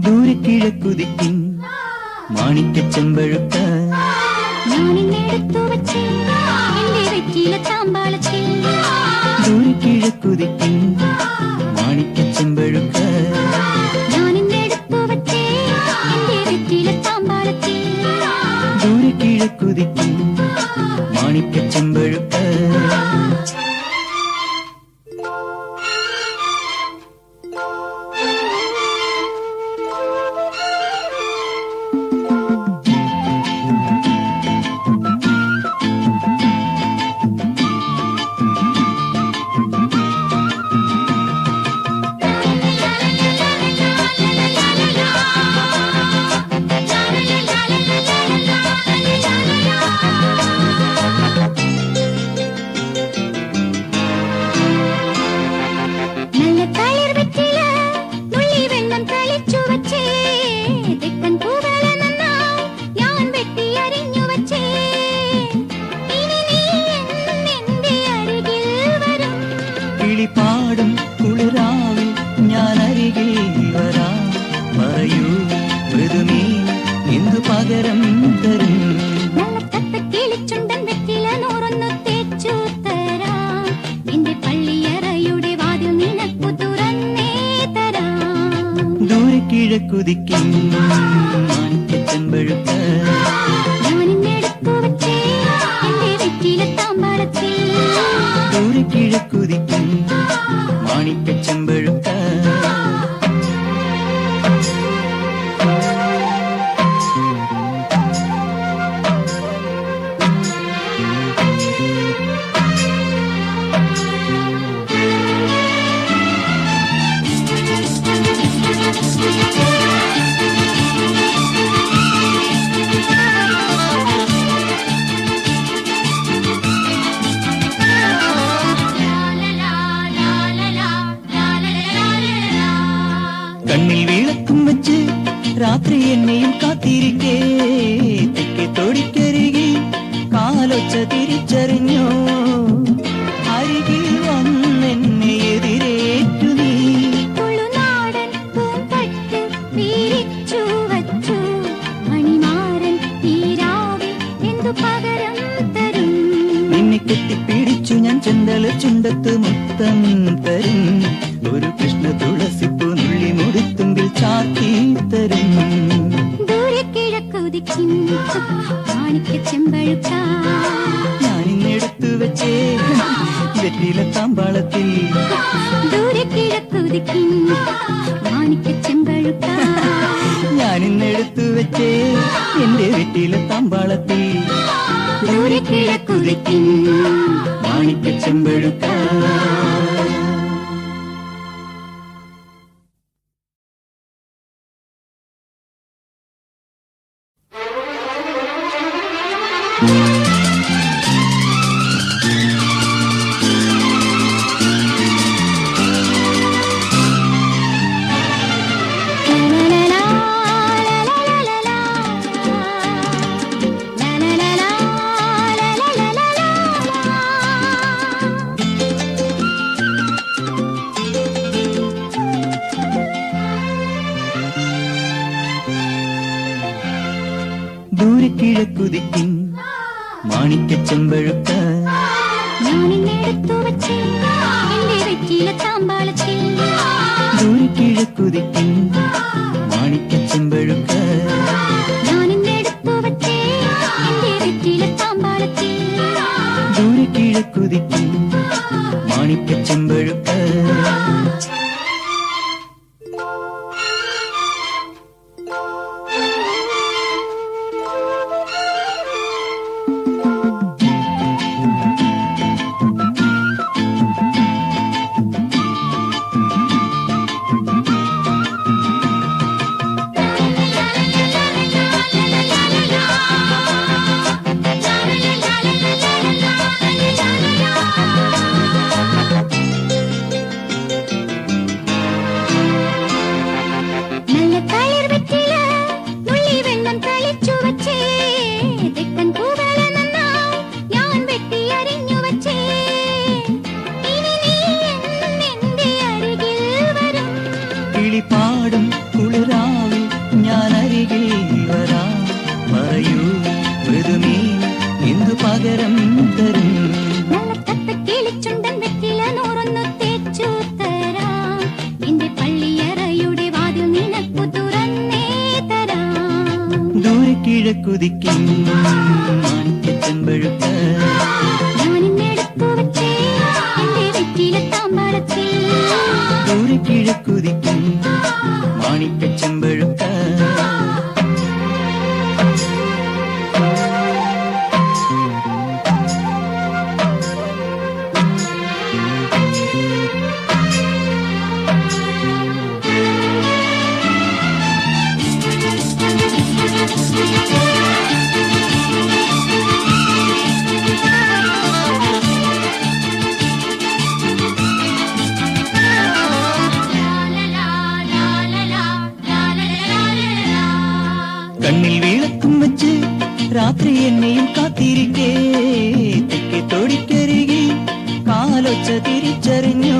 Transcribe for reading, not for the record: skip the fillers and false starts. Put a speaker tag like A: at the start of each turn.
A: ദൂരക്കിഴക്കുതിക്കും മാണിക്കച്ചെമ്പഴുക്ക ദൂരക്കിഴക്കുതിക്കും മാണിക്കച്ചെമ്പഴുക്ക ദൂരക്കിഴക്കുതിക്കും മാണിക്കച്ചെമ്പഴുക്ക പാടും കുളിരാവിൽ ഞാൻ അരികിൽ വരാം പറയൂ മൃദുമീ എന്തു പകരം തരും ദൂരെ കിഴക്കുതിക്കും മാണിക്കച്ചെമ്പഴുക്ക ദൂരെ കിഴക്കുതിക്കും മാണിക്കച്ചെമ്പഴുക്ക കണ്ണിൽ വിളക്കും വെച്ച് രാത്രി എന്നെയും കാത്തിരിക്കേ തെക്കേ തോടിക്കരികി കാലൊച്ച തിരിച്ചറിഞ്ഞോ അരികിൽ വന്നെന്നെ എതിരേറ്റു നീ നിന്നെ കെട്ടിപ്പിടിച്ചു ഞാൻ ചെന്തല ചുണ്ടത്ത് മുത്തം തരും ഒരു കൃഷ്ണ തുളസിപ്പൂ നുള്ളി മുടിത്തുമ്പിൽ ചാത്തി തരും ഞാനിന്നെടുത്തു വെച്ചേ വെറ്റില താമ്പാളത്തിൽ ഞാനിന്നെടുത്തു വെച്ചേ എന്റെ വെറ്റില താമ്പാളത്തിൽ ദൂരെ കിഴക്കുതിക്കും മാണിക്കച്ചെമ്പഴുക്ക ദൂരെ കിഴക്കുതിക്കും മാണിക്കച്ചെമ്പഴുക്ക ദൂരെ കിഴക്കുതിക്കും മാണിക്കച്ചെമ്പഴുക്ക ദൂരെ കിഴക്കുതിക്കും മാണിക്കച്ചെമ്പഴുക്ക പാടും കുളിരാവിൽ ഞാൻ അരികിൽ വരാം. പറയൂ മൃദുമീ എന്തു പകരം തരും?
B: കിളിച്ചുണ്ടൻ വെറ്റില നൂറൊന്നു തേച്ചു തരാം. എന്റെ പള്ളിയറയുടെ വാതിൽ നിനക്കു തുറന്നേ തരാം.
A: ദൂരെ കിഴക്കുതിക്കും മാണിക്യച്ചെമ്പഴുക്ക
B: ഞാനിന്നെടുത്തു വച്ചേ എന്റെ വെറ്റില താമ്പാളത്തിൽ.
A: ദൂരെ കിഴക്കുതിക്കും മാണിക്യച്ചെമ്പഴുക്ക കണ്ണിൽ വിളക്കും വെച്ച് രാത്രി എന്നെയും കാത്തിരിക്കേ തെക്കേ തൊടിക്കരികിൽ കാലൊച്ച തിരിച്ചറിഞ്ഞോ